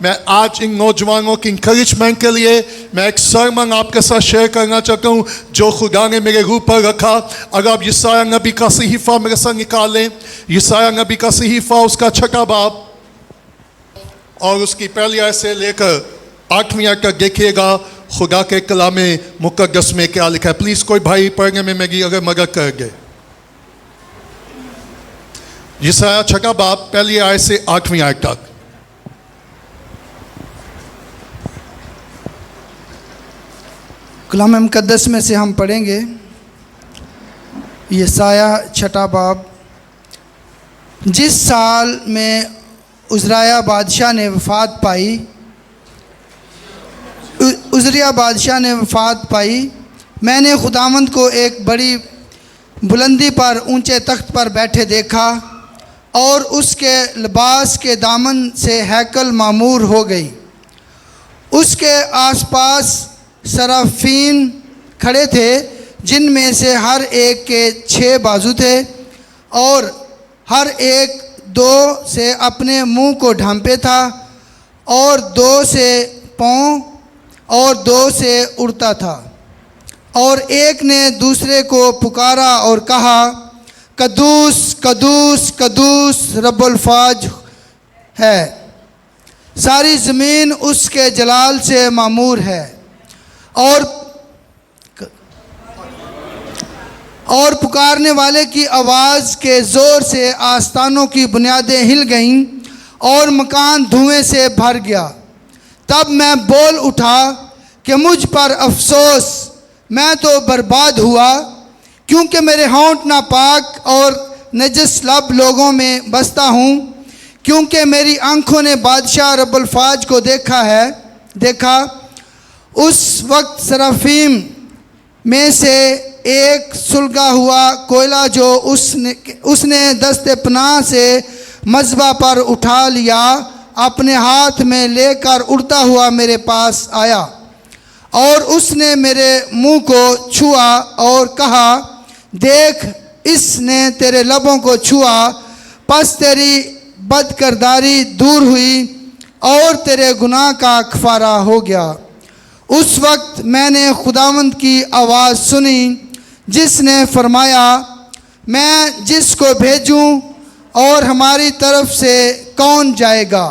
मैं आज इन नौजवानों की इंकरेजमेंट के लिए मैं एक सरमन आपके साथ शेयर करना चाहता हूँ जो खुदा ने मेरे रूह पर रखा। अगर आप यशायाह नबी का सहीफा मेरे साथ निकालें, यशायाह नबी का सहीफा उसका 6वां बाब और उसकी पहली आयत से लेकर 8वीं आयत तक देखिएगा खुदा के कलाम मुकद्दस में क्या लिखा है। प्लीज कोई भाई पढ़ने में मेरी अगर मदद कर दे। यशायाह 6वां बाब पहली आयत से 8वीं आयत तक। कलाम मुकद्दस में से हम पढ़ेंगे यशायाह 6वां बाब। जिस साल में उज़रिया बादशाह ने वफ़ात पाई, मैंने खुदावंद को एक बड़ी बुलंदी पर ऊंचे तख्त पर बैठे देखा और उसके लिबास के दामन से हैकल मामूर हो गई। उसके आसपास सराफीन खड़े थे जिनमें से हर एक के 6 बाजू थे और हर एक 2 से अपने मुंह को ढांपे था और 2 से पाँव और 2 से उड़ता था। और एक ने दूसरे को पुकारा और कहा, कदूस कदूस कदूस रब्बुल फ़ाज है, सारी ज़मीन उसके जलाल से मामूर है। और पुकारने वाले की आवाज़ के ज़ोर से आस्तानों की बुनियादें हिल गईं और मकान धुएं से भर गया। तब मैं बोल उठा कि मुझ पर अफसोस, मैं तो बर्बाद हुआ, क्योंकि मेरे होंठ नापाक और नजस लब लोगों में बसता हूँ, क्योंकि मेरी आँखों ने बादशाह रब्बुल फ़ाज को देखा। उस वक्त सराफीम में से एक सुलगा हुआ कोयला जो उसने दस्ते पनाह से मज़बा पर उठा लिया, अपने हाथ में लेकर उड़ता हुआ मेरे पास आया और उसने मेरे मुंह को छुआ और कहा, देख इसने तेरे लबों को छुआ, बस तेरी बदकिरदारी दूर हुई और तेरे गुनाह का कफ़ारा हो गया। उस वक्त मैंने खुदावंद की आवाज़ सुनी जिसने फरमाया, मैं जिसको भेजूं और हमारी तरफ से कौन जाएगा।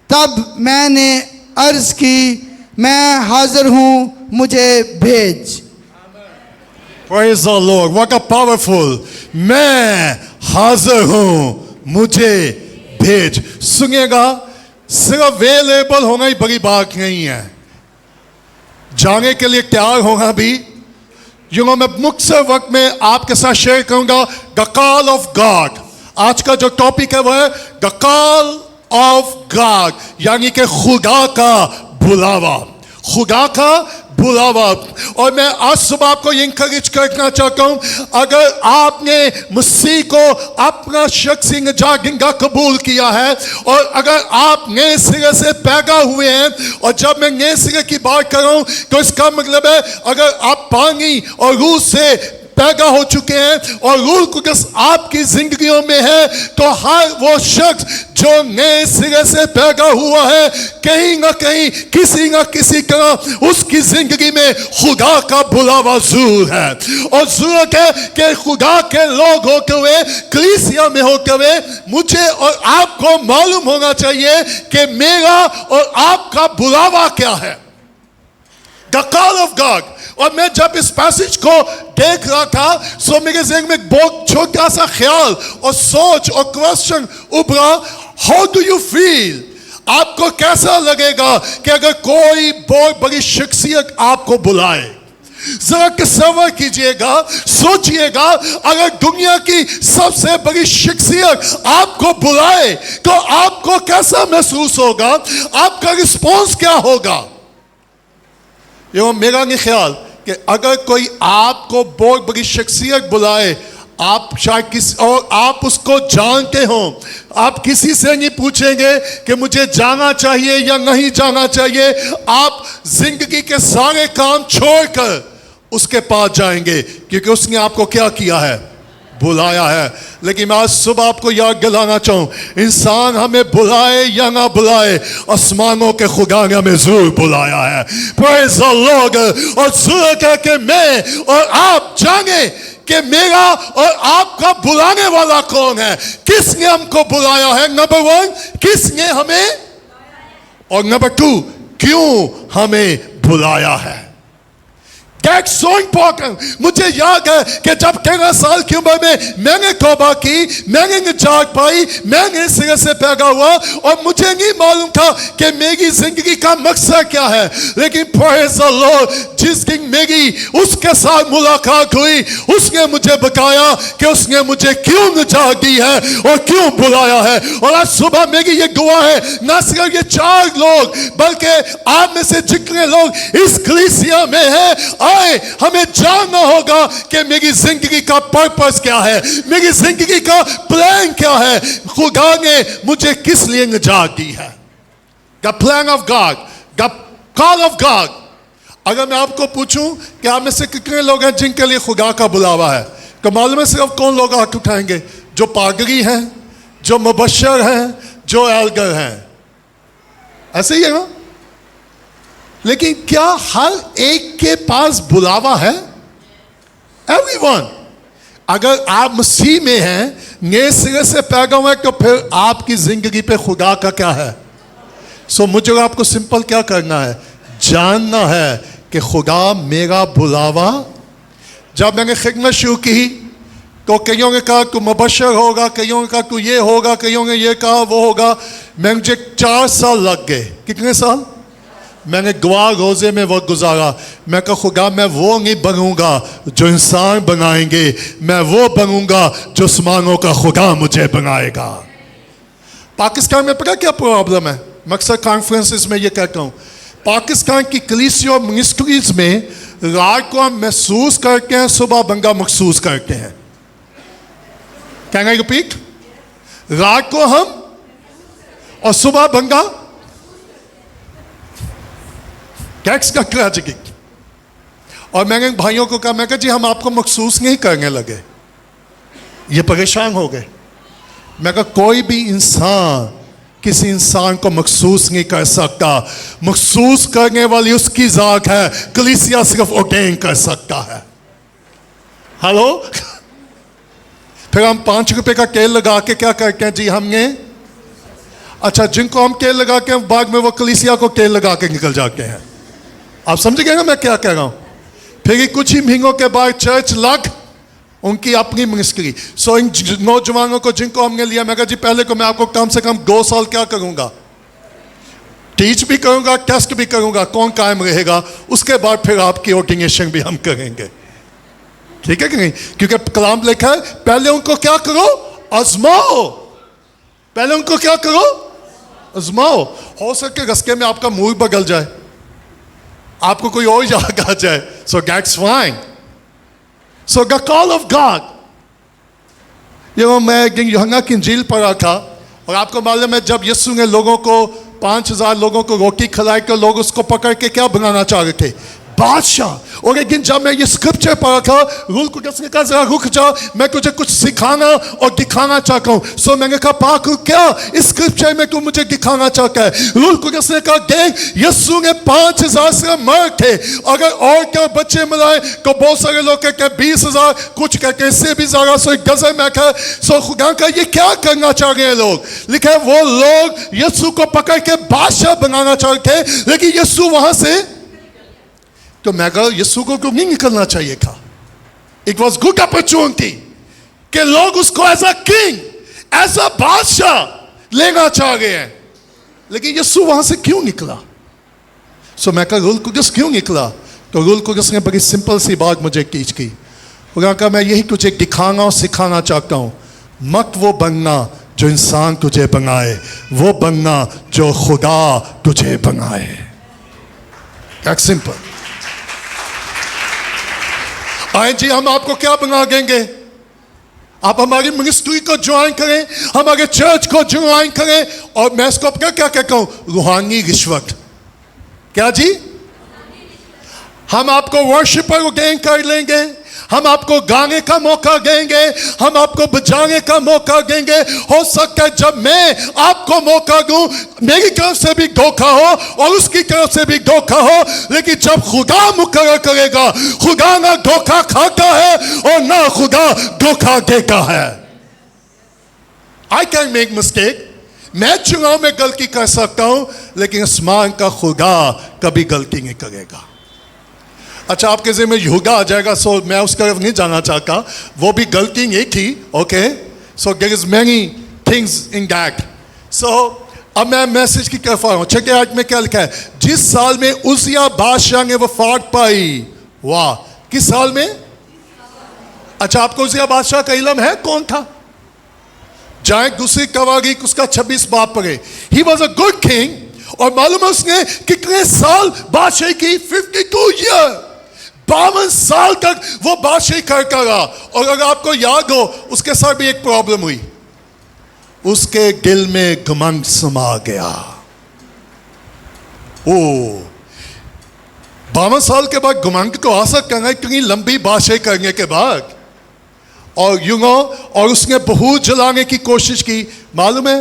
तब मैंने अर्ज़ की, मैं हाज़िर हूँ, मुझे भेज। Praise the Lord. What a powerful. मैं हाजिर हूँ, मुझे भेज। सुनिएगा, सिर्फ अवेलेबल होना ही बड़ी बात नहीं है, जाने के लिए तैयार होना भी। मैं मुख्य वक्त में आपके साथ शेयर करूंगा द कॉल ऑफ गॉड। आज का जो टॉपिक है वो है द कॉल ऑफ गॉड, यानी कि खुदा का बुलावा, खुदा का बुलावा। और मैं आज सुबह आपको ये इंकरेज करना चाहता हूं, अगर आपने मसीह को अपना शख्सी निजात कबूल किया है और अगर आप नए सिरे से पैदा हुए हैं, और जब मैं नए सिरे की बात कर रहा हूं तो इसका मतलब है अगर आप पानी और रूह से पैदा हो चुके हैं और रूह कुदस आपकी जिंदगियों में है, तो हर वो शख्स जो नए सिरे से पैदा हुआ है, कहीं ना कहीं किसी ना किसी तरह उसकी जिंदगी में खुदा का बुलावा जरूर है। और जरूरत है कि खुदा के लोग होते हुए, कलीसिया में होते हुए, मुझे और आपको मालूम होना चाहिए कि मेरा और आपका बुलावा क्या है, द कॉल ऑफ गॉड। और मैं जब इस पैसेज को देख रहा था तो मेरे ज़हन में एक बहुत छोटा सा ख्याल और सोच और क्वेश्चन उभरा, हाउ डू यू फील? आपको कैसा लगेगा कि अगर कोई बहुत बड़ी शख्सियत आपको बुलाए? जरा तसव्वुर कीजिएगा, सोचिएगा, अगर दुनिया की सबसे बड़ी शख्सियत आपको बुलाए तो आपको कैसा महसूस होगा, आपका रिस्पॉन्स क्या होगा? ये मेरा नहीं ख्याल कि अगर कोई आपको बहुत बड़ी शख्सियत बुलाए, आप शायद किसी और आप उसको जानते हो, आप किसी से नहीं पूछेंगे कि मुझे जाना चाहिए या नहीं जाना चाहिए, आप जिंदगी के सारे काम छोड़कर उसके पास जाएंगे, क्योंकि उसने आपको क्या किया है, बुलाया है। लेकिन मैं आज सुबह आपको याद दिलाना चाहूं, इंसान हमें बुलाए या ना बुलाए, आसमानों के खुदा ने हमें जरूर बुलाया है। Praise the Lord. और जरूरत है कि मैं और आप जाने कि मेरा और आपका बुलाने वाला कौन है, किसने हमको बुलाया है। नंबर 1, किसने हमें, और नंबर 2, क्यों हमें बुलाया है। That's so important। मुझे याद है कि जब 13 साल की उम्र में मैंने तौबा की, मैंने निजात पाई, मैंने सिरे से पैदा हुआ और मुझे नहीं मालूम था कि मेरी जिंदगी का मकसद क्या है। लेकिन praise the Lord, जिस दिन मेरी उसके साथ मुलाकात हुई, उसने मुझे बताया कि उसने मुझे क्यों निजात दी है और क्यों बुलाया है। और आज सुबह मेरी ये दुआ है, ना सिर्फ ये 4 लोग बल्कि आप में से जितने लोग इस कलीसिया में हैं, हमें जानना होगा कि मेरी जिंदगी का पर्पस क्या है, मेरी जिंदगी का प्लान क्या है, खुदा ने मुझे किस लिए निजात दी है। The plan of God, the call of God। अगर मैं आपको पूछूं कि आप में से कितने लोग हैं जिनके लिए खुदा का बुलावा है, तो मालूम है सिर्फ कौन लोग हाथ उठाएंगे? जो पादरी हैं, जो मुबशर हैं, जो एल्डर हैं। ऐसे ही है ना। लेकिन क्या हर एक के पास बुलावा है? Everyone। अगर आप मसीह में हैं, नए सिरे से पैदा हुए, तो फिर आपकी जिंदगी पे खुदा का क्या है। सो मुझे आपको सिंपल क्या करना है, जानना है कि खुदा मेरा बुलावा। जब मैंने खिदमत शुरू की तो कईयों ने कहा तू मुबशर होगा, कईयों ने कहा तू ये होगा, कईयों ने ये कहा वो होगा। मुझे 4 साल लग गए। कितने साल? मैंने दुआ रोजे में वक्त गुजारा। मैं कहा खुदा मैं वो नहीं बनूंगा जो इंसान बनाएंगे, मैं वो बनूंगा जो आसमानों का खुदा मुझे बनाएगा। पाकिस्तान में पता क्या प्रॉब्लम है? मकसद कॉन्फ्रेंसेस में ये कहता हूँ, पाकिस्तान की कलीसिया और मिनिस्ट्रीज में रात को हम महसूस करते हैं, सुबह बंगा महसूस करते हैं। Can I repeat? रात को हम और सुबह बंगा। टैक्स का ट्रेजेडी। और मैंने भाइयों को कहा, मैं कहा जी हम आपको महसूस नहीं करने लगे, ये परेशान हो गए। मैं कहा कोई भी इंसान किसी इंसान को महसूस नहीं कर सकता, महसूस करने वाली उसकी जात है, कलीसिया सिर्फ ऑर्डेन कर सकता है। हेलो। फिर हम 5 रुपए का तेल लगा के क्या करते हैं जी हमने, अच्छा जिनको हम तेल लगा के बाद में वो कलीसिया को तेल लगा के निकल जाते हैं। आप समझ गए ना मैं क्या कह रहा हूं। फिर कुछ ही महीनों के बाद चर्च लग उनकी अपनी मिनिस्ट्री। सो इन नौजवानों को जिनको हमने लिया, मैं कहा जी पहले को मैं आपको कम से कम 2 साल क्या करूंगा, टीच भी करूंगा, टेस्ट भी करूंगा, कौन कायम रहेगा, उसके बाद फिर आपकी ऑर्डिनेशन भी हम करेंगे। ठीक है कि नहीं? क्योंकि कलाम लिखा है पहले उनको क्या करो, आजमाओ। पहले उनको क्या करो, आजमाओ। हो सके रस्ते में आपका मुंह बदल जाए, आपको कोई और याद आ जाए, so that's fine. So the call of God. मैं एक दिन यूहन्ना की इंजील पढ़ा था और आपको मालूम है जब यीशु ने लोगों को 5000 लोगों को रोटी खिलाई तो लोग उसको पकड़ के क्या बनाना चाह रहे थे, बादशाह। और एक दिन जब मैं ये स्क्रिप्चर पढ़ा था, रूल को ने कहा जरा रुक जाओ, मैं तुझे कुछ सिखाना और दिखाना चाहता हूँ। सो मैंने कहा पाक क्या इस स्क्रिप्चर में तू मुझे दिखाना चाहता है? रूल को ने कहा देख यीशु ने 5000 से मर्द थे, अगर और क्या बच्चे मिलाए तो बहुत सारे लोग कहते हैं 20,000, कुछ कहते हैं इससे भी ज्यादा। सो एक गजब में कहा सो खुदा का ये क्या करना चाह रहे हैं लोग? लिखा है वो लोग यीशु को पकड़ के बादशाह बनाना चाहते थे, लेकिन यीशु वहां से, तो मैं कहा यीशु को क्यों नहीं निकलना चाहिए था? इट वॉज गुड अपॉर्चुनिटी कि लोग उसको as a king, as a बादशाह लेना चाह रहे हैं, लेकिन यीशु वहां से क्यों निकला? सो मैं कहा रूल कुदस क्यों निकला? तो रूल कुदस ने बड़ी सिंपल सी बात मुझे टीच की। उन्होंने कहा मैं यही तुझे दिखाना और सिखाना चाहता हूं, मत वो बनना जो इंसान तुझे बनाए, वो बनना जो खुदा तुझे बनाए। That's simple. आए जी हम आपको क्या बना देंगे? आप हमारी मिनिस्ट्री को ज्वाइन करें, हमारे चर्च को ज्वाइन करें, और मैं इसको क्या क्या कहता हूं, रूहानी रिश्वत। क्या जी? हम आपको वर्शिपर ऑर्डेन कर लेंगे, हम आपको गाने का मौका देंगे, हम आपको बजाने का मौका देंगे। हो सकता है जब मैं आपको मौका दूं, मेरी तरफ से भी धोखा हो और उसकी तरफ से भी धोखा हो, लेकिन जब खुदा मुकर्रर करेगा, खुदा ना धोखा खाता है और ना खुदा धोखा देता है। आई कैन मेक मिस्टेक, मैं चुनाव में गलती कर सकता हूं, लेकिन आसमान का खुदा कभी गलती नहीं करेगा। अच्छा, आपके ज़िम्मे यहूदा आ जाएगा, सो मैं उस तरफ नहीं जाना चाहता, वो भी गलती नहीं थी। Okay, so there is many things in that. So अब मैं मैसेज की तरफ आ रहा हूं। छठे आयत में क्या लिखा है? जिस साल में उजिया बादशाह ने वफात पाई। वाह, किस साल में? अच्छा, आपको उजिया बादशाह का इल्म है कौन था? जाए दूसरी तवारीख उसका 26 बाब पढ़े। He was a good king, और मालूम है उसने कितने साल बादशाही की? 52 ईयर, 52 साल तक वो बादशाही करता रहा। और अगर आपको याद हो, उसके साथ भी एक प्रॉब्लम हुई, उसके दिल में घमंड समा गया। ओ, 52 साल के बाद घमंड को आ सकता है इतनी लंबी बादशाही करने के बाद। और और उसने बहुत जलाने की कोशिश की। मालूम है,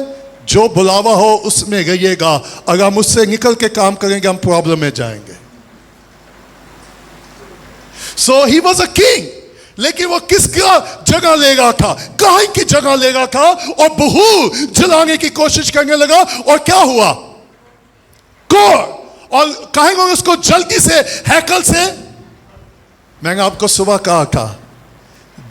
जो बुलावा हो उसमें रहिएगा, अगर हम उससे निकल के काम करेंगे हम प्रॉब्लम में जाएंगे। सो ही वॉज अ किंग, लेकिन वो किसका जगह लेगा था? काहे की जगह लेगा था, और बहुत जलाने की कोशिश करने लगा। और क्या हुआ? और कहेंगे उसको जल्दी से हैकल से। मैंने आपको सुबह कहा था,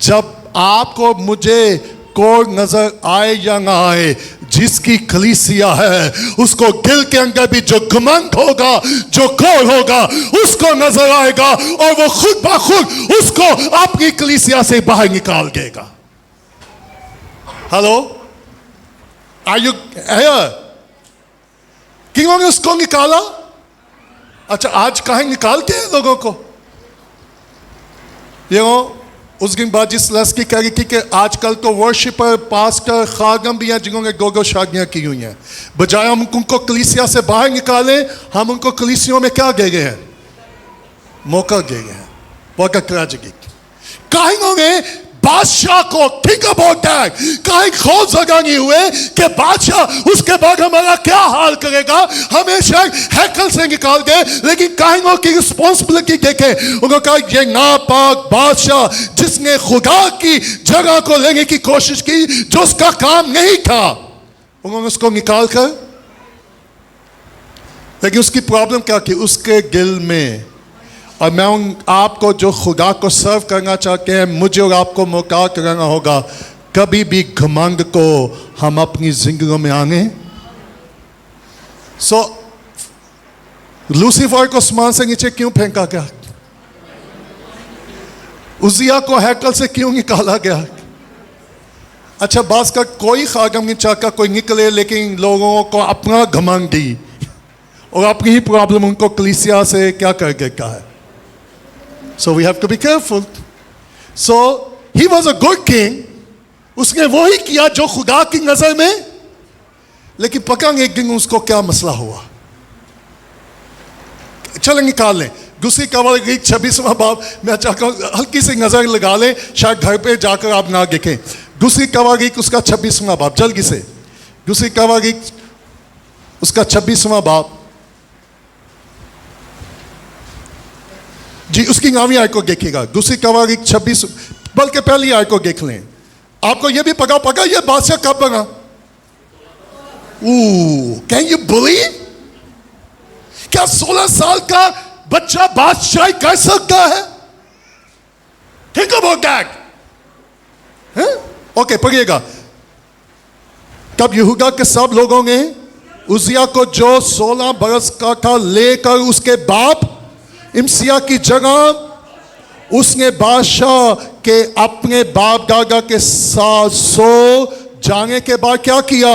जब आपको मुझे कोर नजर आए या ना आए, जिसकी कलीसिया है उसको दिल के अंदर भी जो घमंड होगा, जो कोर होगा, उसको नजर आएगा और वो खुद ब खुद उसको अपनी कलीसिया से बाहर निकाल देगा। Hello, are you here? किंगों ने उसको निकाला। अच्छा, आज कहीं निकालते हैं लोगों को? उस दिन बात जिस लस की कह रही थी कि आजकल तो वर्शिपर, पास्टर, खागम भी हैं जिन्होंने दो शादियां की हुई हैं। बजाय हम उनको कलीसिया से बाहर निकालें, हम उनको कलीसियों में क्या दे गए हैं? मौका दे गए हैं। बहुत ट्रेजेडी। काहे ने बादशाह को, ठीक अबाउट दैट, काहे खौफ जगा नहीं हुए कि बादशाह उसके बाद हमारा क्या हाल करेगा, हमें शायद हैकल से निकाल दे। लेकिन काहे की रिस्पॉन्सिबिलिटी देखे, उन्होंने कहा ये नापाक बादशाह जिसने खुदा की जगह को लेने की कोशिश की, जो उसका काम नहीं था, उन्होंने उसको निकाल कर। लेकिन उसकी प्रॉब्लम क्या थी? उसके दिल में। और मैं आपको जो खुदा को सर्व करना चाहते हैं, मुझे और आपको मौका करना होगा, कभी भी घमंड को हम अपनी जिंदगी में आने। सो लूसीफर को आसमान से नीचे क्यों फेंका गया? उजिया को हैकल से क्यों निकाला गया? अच्छा, बास का कोई खागम नहीं चाहता कोई निकले, लेकिन लोगों को अपना घमंड दी और अपनी ही प्रॉब्लम उनको कलीसिया से क्या कर देता है। So we have to be careful. So he was a good king. उसने वो ही किया जो खुदा की नजर में। लेकिन पता नहीं एक दिन उसको क्या मसला हुआ। चलो निकाल लें दूसरी तवारीख 26वां बाब। मैं चाहता हूँ हल्की सी नजर लगा लें, शायद घर पे जाकर आप ना देखें। दूसरी तवारीख उसका 26वां बाब, जल्दी से दूसरी तवारीख उसका 26वां बाब जी, उसकी नामी आय को देखिएगा। दूसरी तवारीख 26, बल्कि पहली आय को देख लें। आपको यह भी पका ये बादशाह कब बना? Can you believe? क्या 16 साल का बच्चा बादशाही कर सकता है? Think about that. ओके, पढ़िएगा। तब यहूदा के सब लोगों ने उजिया को, जो 16 बरस का था, लेकर उसके बाप इमसिया की जगह उसने बादशाह के अपने बाप दादा के साथ सो जाने के बाद क्या किया?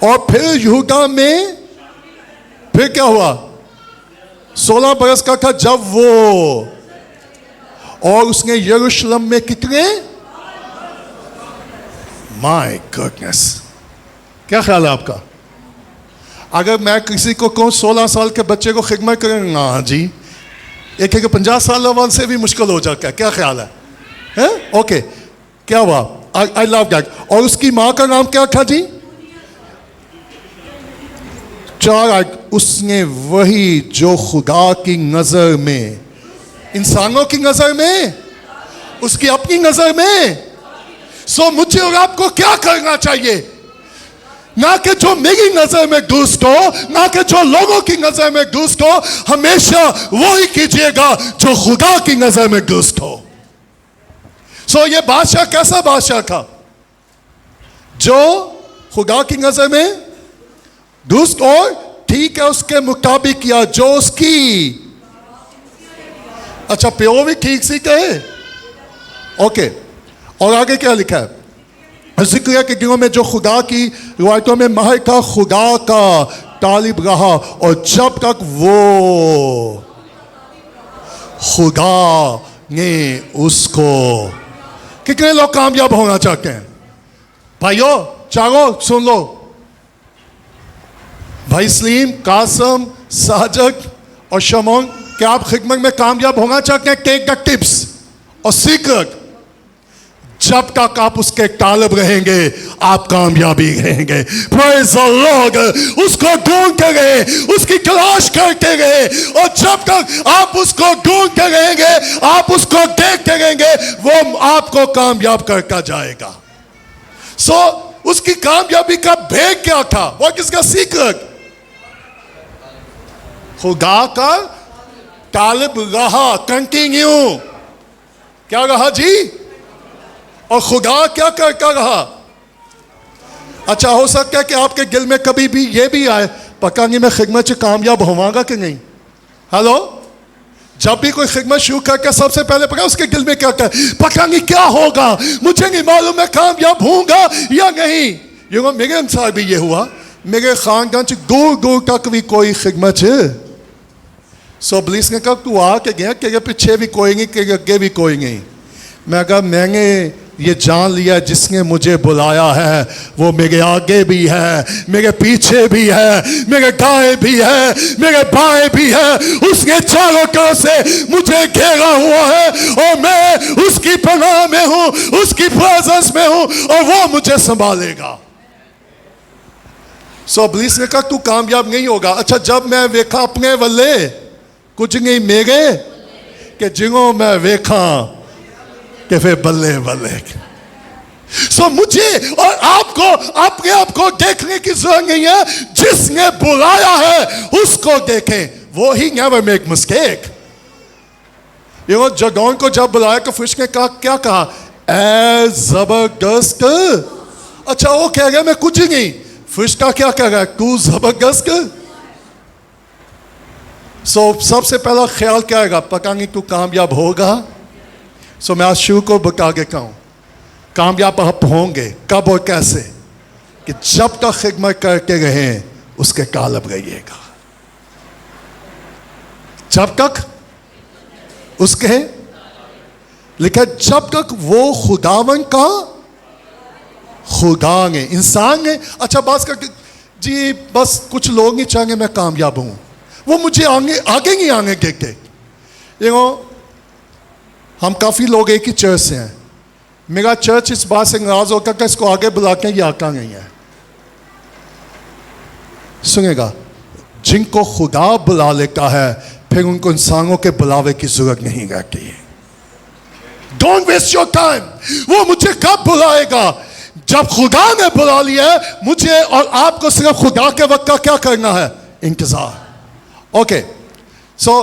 और फिर यहूदा में फिर क्या हुआ? 16 बरस का था जब वो, और उसने यरूशलेम में कितने? माय गॉडनेस, क्या ख्याल है आपका? अगर मैं किसी को कहूँ 16 साल के बच्चे को खिदमत करें, ना जी, एक एक 50 साल वाले से भी मुश्किल हो जाता है, क्या ख्याल है? हैं? ओके, क्या हुआ? I love that. और उसकी माँ का नाम क्या था जी? चार, उसने वही जो खुदा की नजर में, इंसानों की नजर में, उसकी अपनी नजर में। सो मुझे और आपको क्या करना चाहिए? ना कि जो मेरी नजर में दुष्ट हो, ना कि जो लोगों की नजर में दुष्ट हो, हमेशा वही कीजिएगा जो खुदा की नजर में दुष्ट हो। सो ये बादशाह कैसा बादशाह था? जो खुदा की नजर में दुष्ट और ठीक है उसके मुताबिक किया जो उसकी, अच्छा प्यो भी ठीक सी कहे। ओके, और आगे क्या लिखा है? जिक्र के दिनों में जो खुदा की रिवायतों में महल का खुदा का तालिब रहा, और जब तक वो खुदा ने उसको। कितने लोग कामयाब होना चाहते हैं भाइयों? चारों सुन लो, भाई सलीम, कासम, साजक और शमोन, क्या आप खिदमत में कामयाब होना चाहते हैं? टेक द टिप्स और सीक्रेट। जब तक आप उसके तालिब रहेंगे आप कामयाबी रहेंगे। Praise the Lord. उसको ढूंढते रहे, उसकी तलाश करते रहे, और जब तक आप उसको ढूंढते रहेंगे, आप उसको देखते रहेंगे, वो आपको कामयाब करता जाएगा। सो उसकी कामयाबी का भेद क्या था? What is the secret? खुदा का तालिब रहा, कंटिन्यू। क्या रहा जी? और खुदा क्या करता रहा? अच्छा, हो सकता है कि आपके दिल में कभी भी ये भी आए, पता नहीं मैं खिदमत से कामयाब होवांगा कि नहीं। हेलो, जब भी कोई खिदमत शुरू करके सबसे पहले पता उसके दिल में क्या करे? पता नहीं क्या होगा, मुझे नहीं मालूम मैं कामयाब होऊंगा या नहीं। ये मेरे अनुसार भी ये हुआ। मेरे खानदान से दूर दूर तक भी कोई खिदमत है। सो पुलिस ने कहा तू आ के गया, तेरे पीछे भी कोई नहीं, तेरे आगे भी कोई नहीं। मैं कहा मैंने ये जान लिया जिसने मुझे बुलाया है वो मेरे आगे भी है, मेरे पीछे भी है, मेरे दाएं भी है, मेरे बाएं भी है। उसने चारों तरफ से मुझे घेरा हुआ है और मैं उसकी पनाह में हूं, उसकी प्रेजेंस में हूं, और वो मुझे संभालेगा। सो पुलिस ने कहा तू कामयाब नहीं होगा। अच्छा, जब मैं वेखा अपने वल्ले कुछ नहीं मेरे, कि जिंगो मैं वेखा कि फिर बल्ले बल्ले। सो मुझे और आपको अपने आप को देखने की जरूरत नहीं है, जिसने बुलाया है उसको देखें, वो ही नेवर मेक मिस्टेक। ये जगौन को जब बुलाया तो फिश ने कहा, क्या कहा? ए जबरदस्त। अच्छा, वो कह गया मैं कुछ नहीं। फिश का क्या कह रहा है? तू जबरदस्त। सो सबसे पहला ख्याल क्या आएगा? पता नहीं तू कामयाब होगा। सो मैं आज शुरू को बता देता हूं, कामयाब आप होंगे कब और कैसे? कि जब तक खिदमत करते रहें उसके तालिब रहिएगा। जब तक उसके लिखा, जब तक वो खुदावन का खुदा ने, इंसान ने। अच्छा, बात कर जी, बस कुछ लोग नहीं चाहेंगे मैं कामयाब हूं, वो मुझे आगे नहीं आने देते। हम काफ़ी लोग एक ही चर्च से हैं। मेरा चर्च इस बात से नाराज होकर कि इसको आगे बुलाते हैं, ये आता नहीं है। सुनेगा, जिनको खुदा बुला लेता है फिर उनको इंसानों के बुलावे की जरूरत नहीं रहती है। Don't waste your time. वो मुझे कब बुलाएगा? जब खुदा ने बुला लिया है, मुझे और आपको सिर्फ खुदा के वक्त का क्या करना है? इंतजार। ओके, सो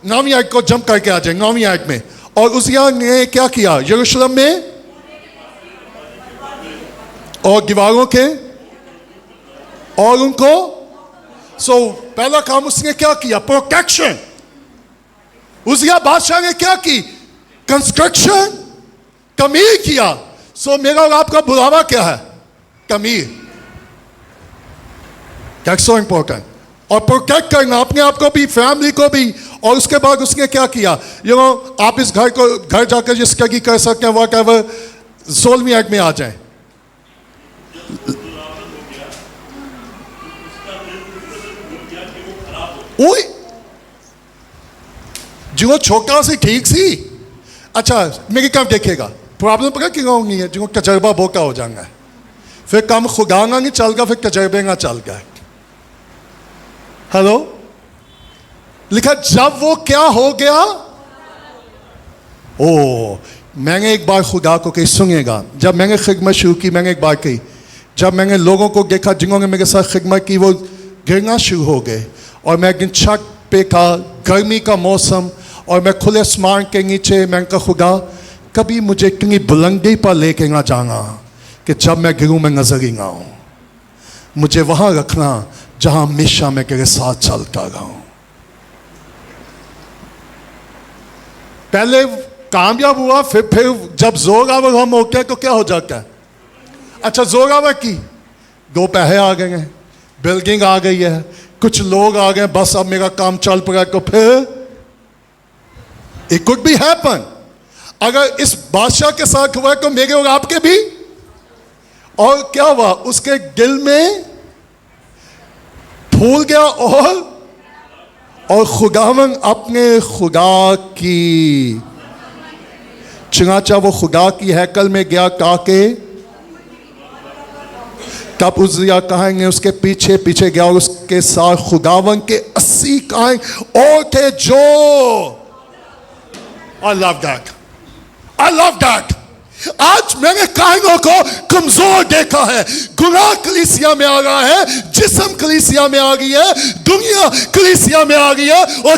9वीं आयत को जंप करके आ जाए। 9वीं आयत में, और उसिया ने क्या किया? यरूशलेम में और दीवारों के और उनको। सो पहला काम उसने क्या किया? प्रोटेक्शन। उसिया बादशाह ने क्या की? कंस्ट्रक्शन, तमीर किया। सो मेरा और आपका बुलावा क्या है? तमीर। That's so important. और प्रोटेक्ट करना अपने आप को भी, फैमिली को भी। और उसके बाद उसने क्या किया? आप इस घर को घर जाकर जिस स्टडी कर सकते हैं, वॉट एवर। 16वीं आयत में आ जाए। जो छोटा सी ठीक सी अच्छा मेरी कब देखेगा प्रॉब्लम पता क्यों होंगी है जो तजर्बा बोका हो जाएगा फिर काम खुदाना नहीं चलगा फिर तजर्बे ना चल गए हेलो लिखा जब वो क्या हो गया ओ मैंने एक बार खुदा को कही सुनिएगा जब मैंने खिदमत शुरू की मैंने एक बार कही जब मैंने लोगों को देखा जिन्होंने मेरे साथ खिदमत की वो गिरना शुरू हो गए और मैं एक दिन छत पे था गर्मी का मौसम और मैं खुले आसमान के नीचे मैंने कहा खुदा कभी मुझे इतनी बुलंदी पर लेके ना जाना कि जब मैं गिरूं मैं नजर ही ना आऊं मुझे वहां रखना जहां हमेशा मैं तेरे साथ चलता रहूं पहले कामयाब हुआ फिर जब जोरावर हम होते हैं तो क्या हो जाता है अच्छा जोरावर की दो पैसे आ गए हैं बिल्डिंग आ गई है कुछ लोग आ गए बस अब मेरा काम चल पड़ा तो फिर इट कुड बी हैपन अगर इस बादशाह के साथ हुआ तो मेरे और आपके भी और क्या हुआ उसके दिल में फूल गया और खुदावन अपने खुदा की चुनाचा वो खुदा की हैकल में गया ताकि तब उज्जिया कहेंगे उसके पीछे पीछे गया और उसके साथ खुदावन के 80 कायन और थे जो I love that. I love that. आज मैंने कायनों को कमजोर देखा है गुनाह कलीसिया में आ रहा है जिस्म कलीसिया में आ गई है दुनिया कलीसिया में आ गई है और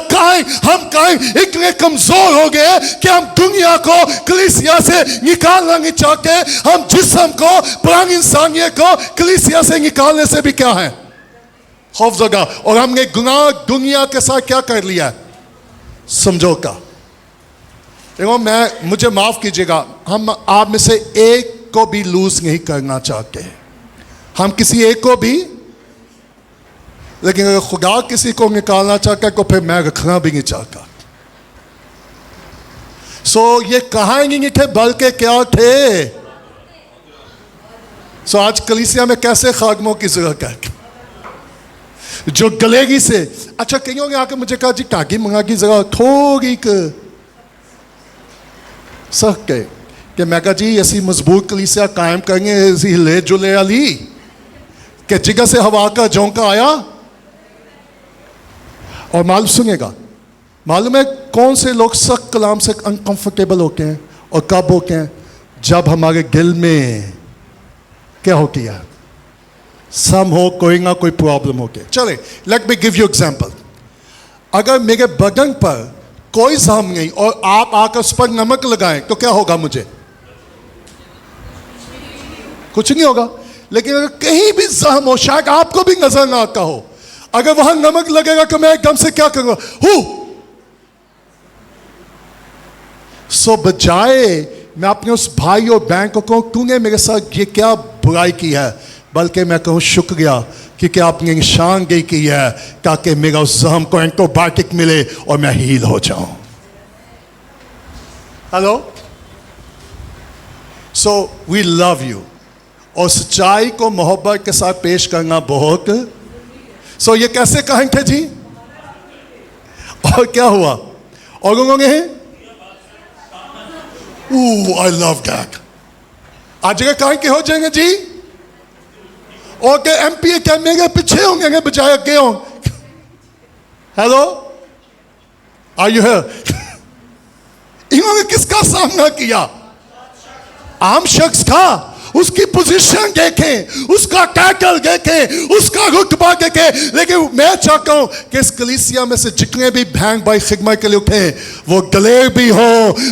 हम इतने कमजोर हो गए कि हम दुनिया को कलीसिया से निकालना नहीं चाहते हम जिस्म को पुरानी इंसानियत को कलीसिया से निकालने से भी क्या है खौफजदा और हमने गुनाह दुनिया के साथ क्या कर लिया समझौता देखो मैं मुझे माफ कीजिएगा हम आप में से एक को भी लूज नहीं करना चाहते हम किसी एक को भी लेकिन अगर खुदा किसी को निकालना चाहता है तो फिर मैं रखना भी नहीं चाहता सो ये कहां नहीं थे बल्कि क्या थे सो आज कलीसिया में कैसे खादमों की जरूरत है जो गलेगी से अच्छा कहीं ने आकर मुझे कहा जी टागी मंगा की जगह थोड़ी सके कि मैं कहा जी ऐसी मजबूत कलीसिया कायम करेंगे ऐसी हिले जुले अली कि जिगर से हवा का झोंका आया और मालूम सुनेगा मालूम है कौन से लोग सख्त कलाम से अनकंफर्टेबल होते हैं और कब होते हैं जब हमारे दिल में क्या होती है सम हो कोई ना कोई प्रॉब्लम होती है चले let me give you example अगर मेरे बदन पर कोई जख्म नहीं और आप आकर उस पर नमक लगाएं तो क्या होगा मुझे कुछ नहीं होगा लेकिन अगर कहीं भी जख्म हो शायद आपको भी नजर ना आता हो अगर वहां नमक लगेगा तो मैं एकदम से क्या करूंगा सो बजाय मैं अपने उस भाई और बहन को कहूं तूने मेरे साथ ये क्या बुराई की है बल्कि मैं कहूं शुक्रिया क्योंकि आपने निशानदेही की है ताकि मेरा उस जख्म को एंटीबायोटिक मिले और मैं हील हो जाऊं hello so we love you और सच्चाई को मोहब्बत के साथ पेश करना बहुत सो ये कैसे कहेंगे जी और क्या हुआ और उन्होंने आई लव दैट आज जगह कहेंगे हो जाएंगे जी और के एमपी क्या मेरे पीछे होंगे बजाय अगे हों हेलो आर यू हियर इन्होंने किसका सामना किया आम शख्स का उसकी पोजीशन देखें उसका टाइटल देखें उसका रुतबा देखें लेकिन मैं चाहता हूं कि इस कलीसिया में से जितने भी बहन भाई खिदमत के लिए उठे वो दलेर भी हो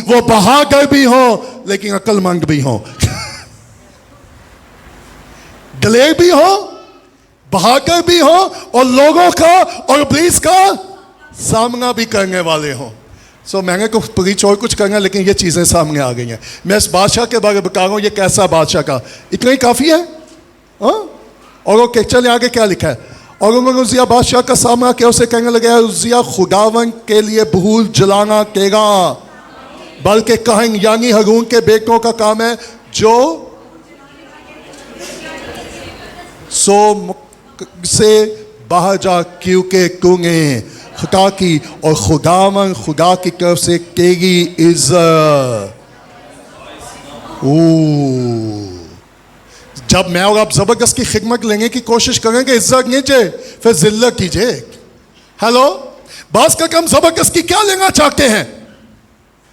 वो बहादुर भी हो लेकिन अक्लमंद भी हो दलेर भी हो बहादुर भी हो और लोगों का और इब्लीस का सामना भी करने वाले हो सो मैंने को प्रीच और कुछ करना लेकिन ये चीज़ें सामने आ गई हैं मैं इस बादशाह के बारे में बता रहा हूँ ये कैसा बादशाह का इतना ही काफ़ी है और वो चले आगे क्या लिखा है और उन्होंने उजिया बादशाह का सामना किया उसे कहने लगा उजिया खुदावन के लिए भूल जलाना केगा बल्कि कहन यानी हारून के बेटों का काम है जो सो से बाहर जा क्योंकि तूने खुदा की और खुदा की तरफ से तेरी इज्जत। जब मैं और आप जबरदस्त की खिदमत लेने की कोशिश करेंगे, इज्जत नीचे फिर जिल्लत कीजिए। हेलो, बास का हम जबरदस्त की क्या लेना चाहते हैं?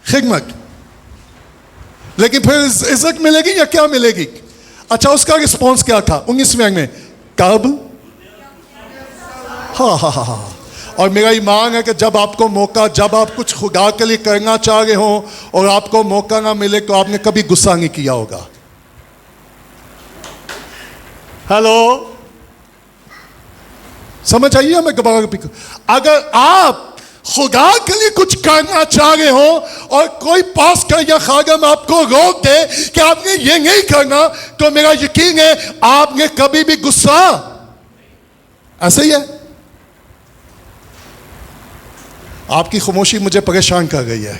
खिदमत, लेकिन फिर इज्जत मिलेगी या क्या मिलेगी? अच्छा, उसका रिस्पॉन्स क्या था 19वें अंग में? कब? हाँ। और मेरा ईमान है कि जब आपको मौका, जब आप कुछ खुदा के लिए करना चाह रहे हो और आपको मौका ना मिले तो आपने कभी गुस्सा नहीं किया होगा। हेलो, समझ आइए हमें दोबारा? अगर आप खुदा के लिए कुछ करना चाह रहे हो और कोई पास कर या खागम आपको रोक दे कि आपने ये नहीं करना, तो मेरा यकीन है आपने कभी भी गुस्सा, ऐसे ही है। आपकी खामोशी मुझे परेशान कर रही है।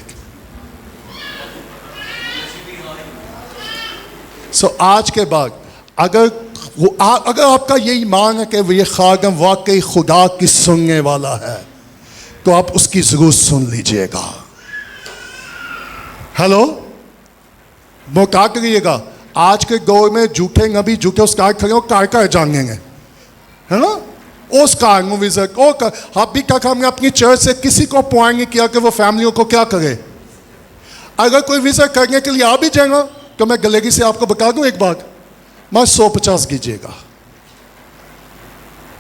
आज के बाद अगर आपका ये ईमान है कि ये खागम वाकई खुदा की सुनने वाला है, तो आप उसकी जरूर सुन लीजिएगा। हेलो, वो क्या करिएगा? आज के दौर में झूठे नबी, झूठे उस कार खड़े हो, कार जानेंगे, है ना? उस कार में विजिट अभी तक हमने अपनी चर्च से किसी को पॉइंट नहीं किया कि वो फैमिलियों को क्या करे। अगर कोई विजिट करने के लिए आ भी जाएगा तो मैं गलेगी से आपको बता दूं एक बात, मैं 150 कीजिएगा।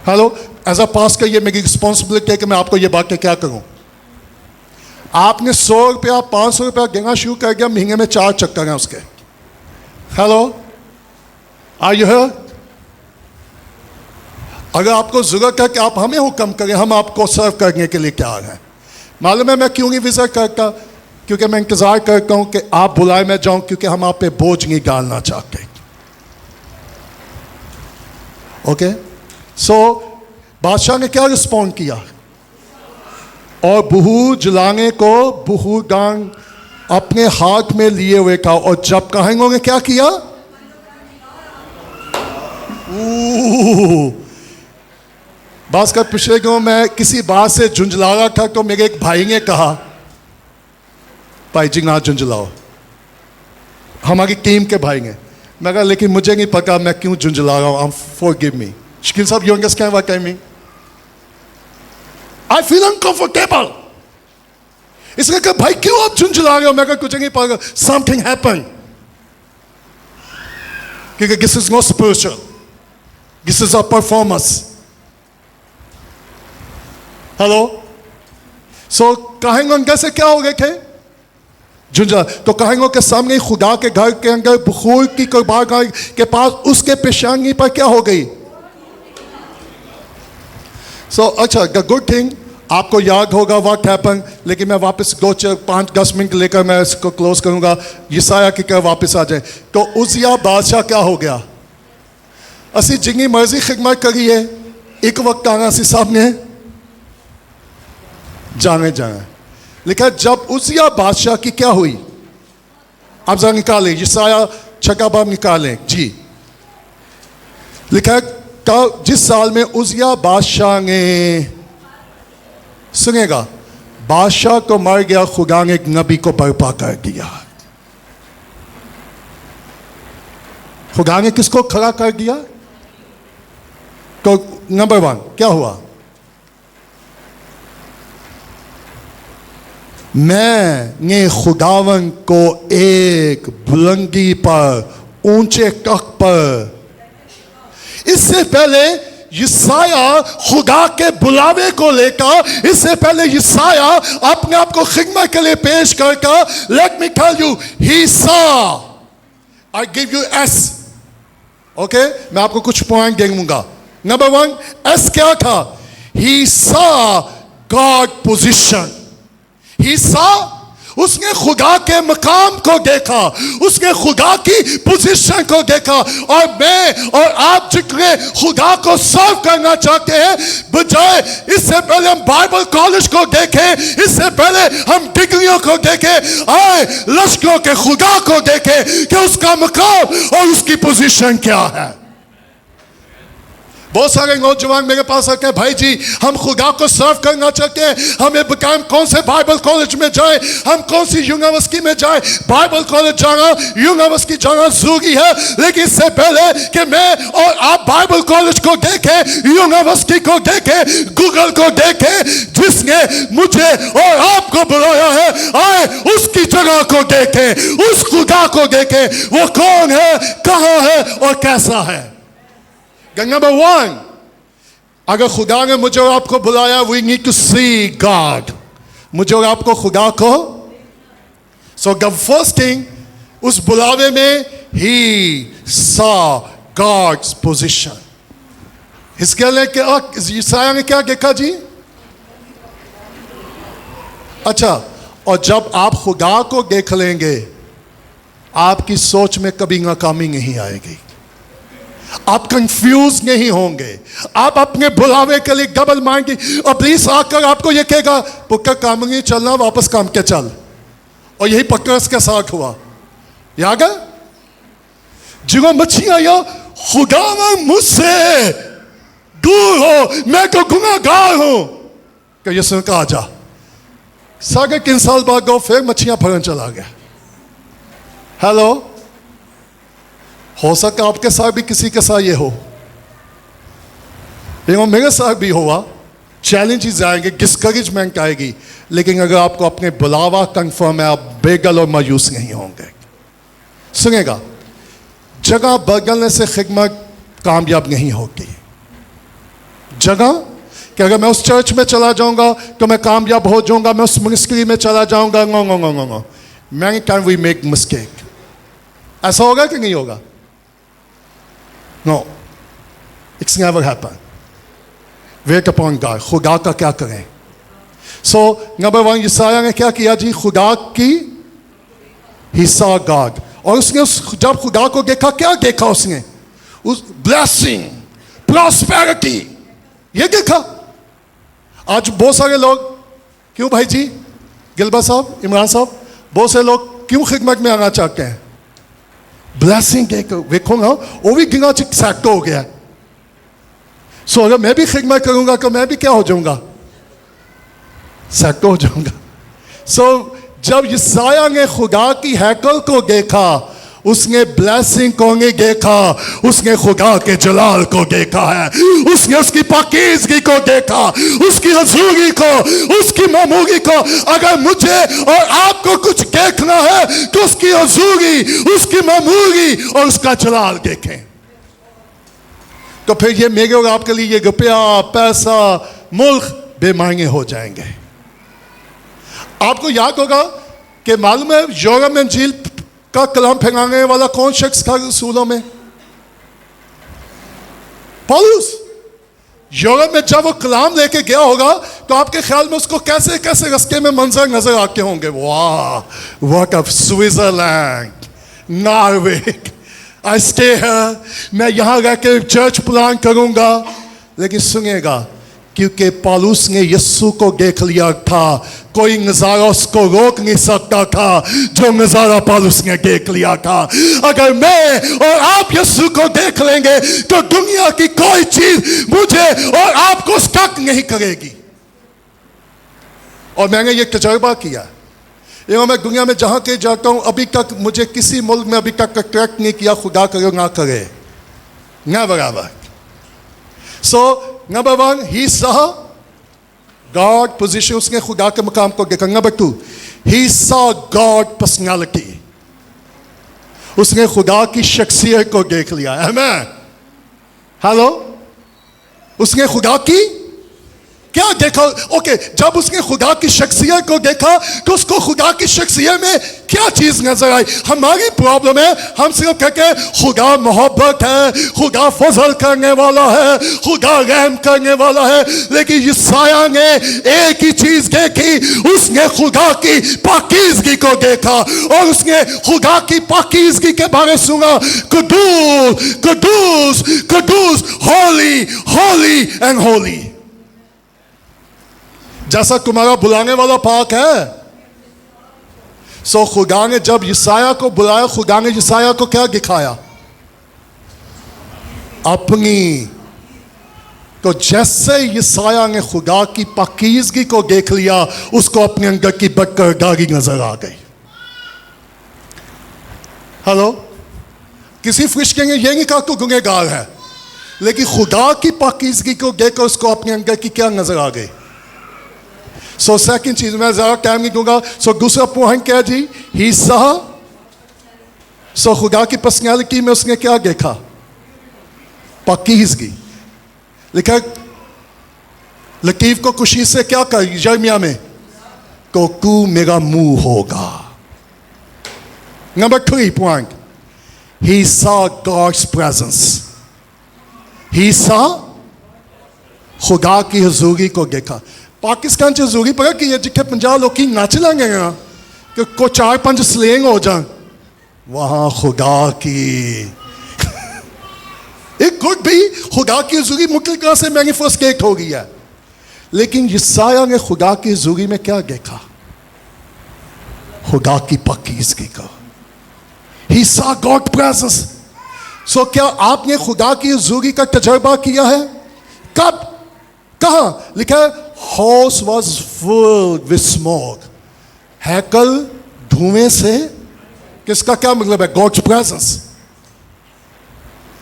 हेलो, एज अ पास का ये मेरी रिस्पॉन्सिबिलिटी है कि मैं आपको ये बात क्या करूं। आपने 100 रुपया 500 रुपया देना शुरू कर दिया, महीने में 4 चक्कर हैं उसके। Hello, are you here? अगर आपको जरूरत है कि आप हमें हुक्म करें, हम आपको सर्व करने के लिए तैयार हैं। मालूम है मैं क्यों नहीं विजिट करता? क्योंकि मैं इंतजार करता हूं कि आप बुलाए मैं जाऊं, क्योंकि हम आप पे बोझ नहीं डालना चाहते। ओके, सो बादशाह ने क्या रिस्पॉन्ड किया? और बहू जलाने को बहूदान अपने हाथ में लिए हुए था, और जब कहेंगे ने क्या किया? बस कर पिछले दिनों मैं किसी बात से झुंझला रहा था, तो मेरे एक भाई ने कहा, भाई जी ना झुंझलाओ, हमारी टीम के भाई ने। मैं कहा लेकिन मुझे नहीं पता मैं क्यों झुंझला रहा हूं, फॉरगिव मी। शकील साहब, you understand what I mean? I feel uncomfortable. इसने कहा भाई क्यों आप झुंझला रहे हो? मैं कहा कुछ नहीं पता, समथिंग हैपेंड, क्योंकि this is not spiritual, this is a performance. Hello, so कहेंगे कैसे क्या हो गए थे? झुंझला। तो कहेंगे के सामने खुदा के घर के अंदर बखूर की कुर्बानी के पास उसके पेशानी पर क्या हो गई? अच्छा, द गुड थिंग, आपको याद होगा व्हाट हैपन, लेकिन मैं वापस 2-5-10 मिनट लेकर मैं इसको क्लोज करूंगा। यसाया की तरफ वापस आ जाए। तो उजिया बादशाह क्या हो गया? असी जिंगी मर्जी खिदमत करी है, एक वक्त आना सी सामने जाने लिखा। जब उजिया बादशाह की क्या हुई? आप जरा निकालें, यसाया 6 बाब निकालें जी। लिखा जिस साल में उजिया बादशाह ने, सुनेगा, बादशाह को मर गया, खुदा ने एक नबी को बर्पा कर दिया। खुदा ने किसको खड़ा कर दिया? तो नंबर 1 क्या हुआ? मैंने खुदावन को एक बुलंदी पर, ऊंचे तख्त पर। इससे पहले यसाया खुदा के बुलावे को लेकर, इससे पहले यसाया अपने आप को खिदमत के लिए पेश करके, let me tell you, he saw, I give you yes, okay, मैं आपको कुछ पॉइंट दूंगा। नंबर 1, एस क्या था? ही saw God position. He saw, उसने खुदा के मकाम को देखा, उसने खुदा की पोजीशन को देखा। और मैं और आप जितने खुदा को सर्व करना चाहते हैं, बजाय इससे पहले हम बाइबल कॉलेज को देखें, इससे पहले हम डिग्रियों को देखें, आए लश्करों के खुदा को देखें कि उसका मकाम और उसकी पोजीशन क्या है। बहुत सारे नौजवान मेरे पास आके हैं, भाई जी हम खुदा को सर्व करना चाहते हैं, हमें बताएं कौन से बाइबल कॉलेज में जाए, हम कौन सी यूनिवर्सिटी में जाए। बाइबल कॉलेज जाना, यूनिवर्सिटी जाना जरूरी है, लेकिन इससे पहले कि मैं और आप बाइबल कॉलेज को देखें, यूनिवर्सिटी को देखें, गूगल को देखें, जिसने मुझे और आपको बुलाया है, आए उसकी जगह को देखें, उस खुदा को देखें, वो कौन है, कहां है और कैसा है। नंबर वन, अगर खुदा ने मुझे और आपको बुलाया, we need to see God. मुझे और आपको खुदा को, सो द फर्स्ट थिंग, उस बुलावे में ही सॉ गॉड्स पोजीशन। इसके लिए ईसाया ने क्या देखा जी? अच्छा, और जब आप खुदा को देख लेंगे, आपकी सोच में कभी नाकामी नहीं आएगी, आप कंफ्यूज नहीं होंगे, आप अपने बुलावे के लिए डबल माइंड। और पुलिस आकर आपको यह कहेगा पुक्का काम नहीं चलना, वापस काम के चल। और यही पकड़स के साथ हुआ, याद है? जिगो मच्छियां या खुदा में मुझसे दूर हो, मैं तो गुनाहगार हूं। कि यीशु कहा जा, साढ़े 3 साल बाद गो, फिर मच्छियां फरन चला गया। हेलो, हो सकता आपके साथ भी किसी के साथ ये हो, मेरे साथ भी हुआ। चैलेंजेस आएंगे, डिस्करेजमेंट आएगी, लेकिन अगर आपको अपने बुलावा कंफर्म है, आप बेगल और मायूस नहीं होंगे। सुनेगा, जगह बदलने से खिदमत कामयाब नहीं होती। जगह कि अगर मैं उस चर्च में चला जाऊंगा तो मैं कामयाब हो जाऊंगा, मैं उस मिनिस्ट्री में चला जाऊंगा, no. Many time we make mistake. ऐसा होगा कि नहीं होगा? No, it's never happened. Wait upon God. खुदा का क्या करें? So, number one, यसाया ने क्या किया जी? खुदा की, he saw God. और उसने जब खुदा को देखा, क्या देखा उसने? उस blessing, prosperity, ये देखा। आज बहुत सारे लोग, क्यों भाई जी, गिलबा साहब, इमरान साहब, बहुत से लोग क्यों खिदमत में आना चाहते हैं? ब्लेसिंग देखो ना, वो भी गिना सैक्ट हो गया। सो अगर मैं भी खिदमत करूंगा तो मैं भी क्या हो जाऊंगा? सैक्ट हो जाऊंगा। सो जब यसाया ने खुदा की हैकल को देखा, उसने ब्लेसिंग को नहीं देखा, उसने खुदा के जलाल को देखा है, उसने उसकी पाकीज़गी को देखा, उसकी हजूरी को, उसकी मामूली को। अगर मुझे और आपको कुछ देखना है तो उसकी हजूरी, उसकी मामूली और उसका जलाल देखें। तो फिर ये मेरे और आपके लिए ये रुपया, पैसा, मुल्क बेमायने हो जाएंगे। आपको याद होगा कि मालूम है यूरोप में इंजील का कलाम फैलाने वाला कौन शख्स था रसूलों में? पौलुस। यूरोप में जब वो कलाम लेके गया होगा तो आपके ख्याल में उसको कैसे कैसे रास्ते में मंजर नजर आते होंगे? वाह, what of Switzerland, Norway, I stay here, मैं यहां रह के चर्च प्लान करूंगा। लेकिन सुनिएगा, क्योंकि पौलुस ने यीशु को देख लिया था, कोई नजारा उसको रोक नहीं सकता था जो नजारा पौलुस ने देख लिया था। अगर मैं और आप यीशु को देख लेंगे तो दुनिया की कोई चीज मुझे और आपको स्टक नहीं करेगी। और मैंने ये तजुर्बा किया, ये मैं दुनिया में जहां के जाता हूं, अभी तक मुझे किसी मुल्क में अभी तक अट्रैक्ट नहीं किया, खुदा करे ना करे, ना बराबर। सो नंबर वन, ही saw God position, उसने खुदा के मकाम को देखा। Number two, he saw God personality, उसने खुदा की शख्सियत को देख लिया। आमीन। हेलो, उसने खुदा की क्या देखा? ओके, जब उसने खुदा की शख्सियत को देखा तो उसको खुदा की शख्सियत में क्या चीज नजर आई? हमारी प्रॉब्लम है, हम सिर्फ कहते हैं खुदा मोहब्बत है, खुदा फजल करने वाला है, खुदा रहम करने वाला है। लेकिन यसाया ने एक ही चीज देखी, उसने खुदा की पाकीज़गी को देखा और उसने खुदा की पाकीज़गी के बारे में सुना, कुदूस कुदूस कुदूस, होली होली एंड होली। जैसा तुम्हारा बुलाने वाला पाक है। सो खुदा ने जब यसाया को बुलाया, खुदा ने यसाया को क्या दिखाया? अपनी तो जैसे यसाया ने खुदा की पाकीज़गी को देख लिया, उसको अपने अंदर की बदकिरदारी नजर आ गई। हेलो, किसी फरिश्ते ने ये नहीं कहा तू गुनहगार है, लेकिन खुदा की पाकीज़गी को देखकर उसको अपने अंदर की क्या नजर आ गई। सो सेकंड चीज, मैं ज़्यादा टाइम नहीं दूंगा। सो दूसरा पॉइंट क्या जी, ही सहा। सो खुदा की पर्सनैलिटी में उसने क्या देखा, पाकीज़गी। लिखा लतीफ को खुशी से क्या कर यिर्मयाह में, को तू मेरा मुंह होगा। Number 3 point, he saw God's presence. He saw खुदा की हजूरी को देखा। पाकिस्तान च हजूरी पता की है, जिथे 50 लोग नच लेंगे कि को 4-5 स्लेंग हो जाए, वहां खुदा की एक गुड भी खुदा की हजूरी मुख्य तरह से मैनिफेस्टेट हो गई है। लेकिन यसाया ने खुदा की हजूरी में क्या देखा, खुदा की पाकीज़गी को। He saw God's presence. So क्या आपने खुदा की हजूरी का तजर्बा किया है? कब, कहां? लिखा है house was full with smoke. हैकल धुएं से, किसका क्या मतलब है? God's presence.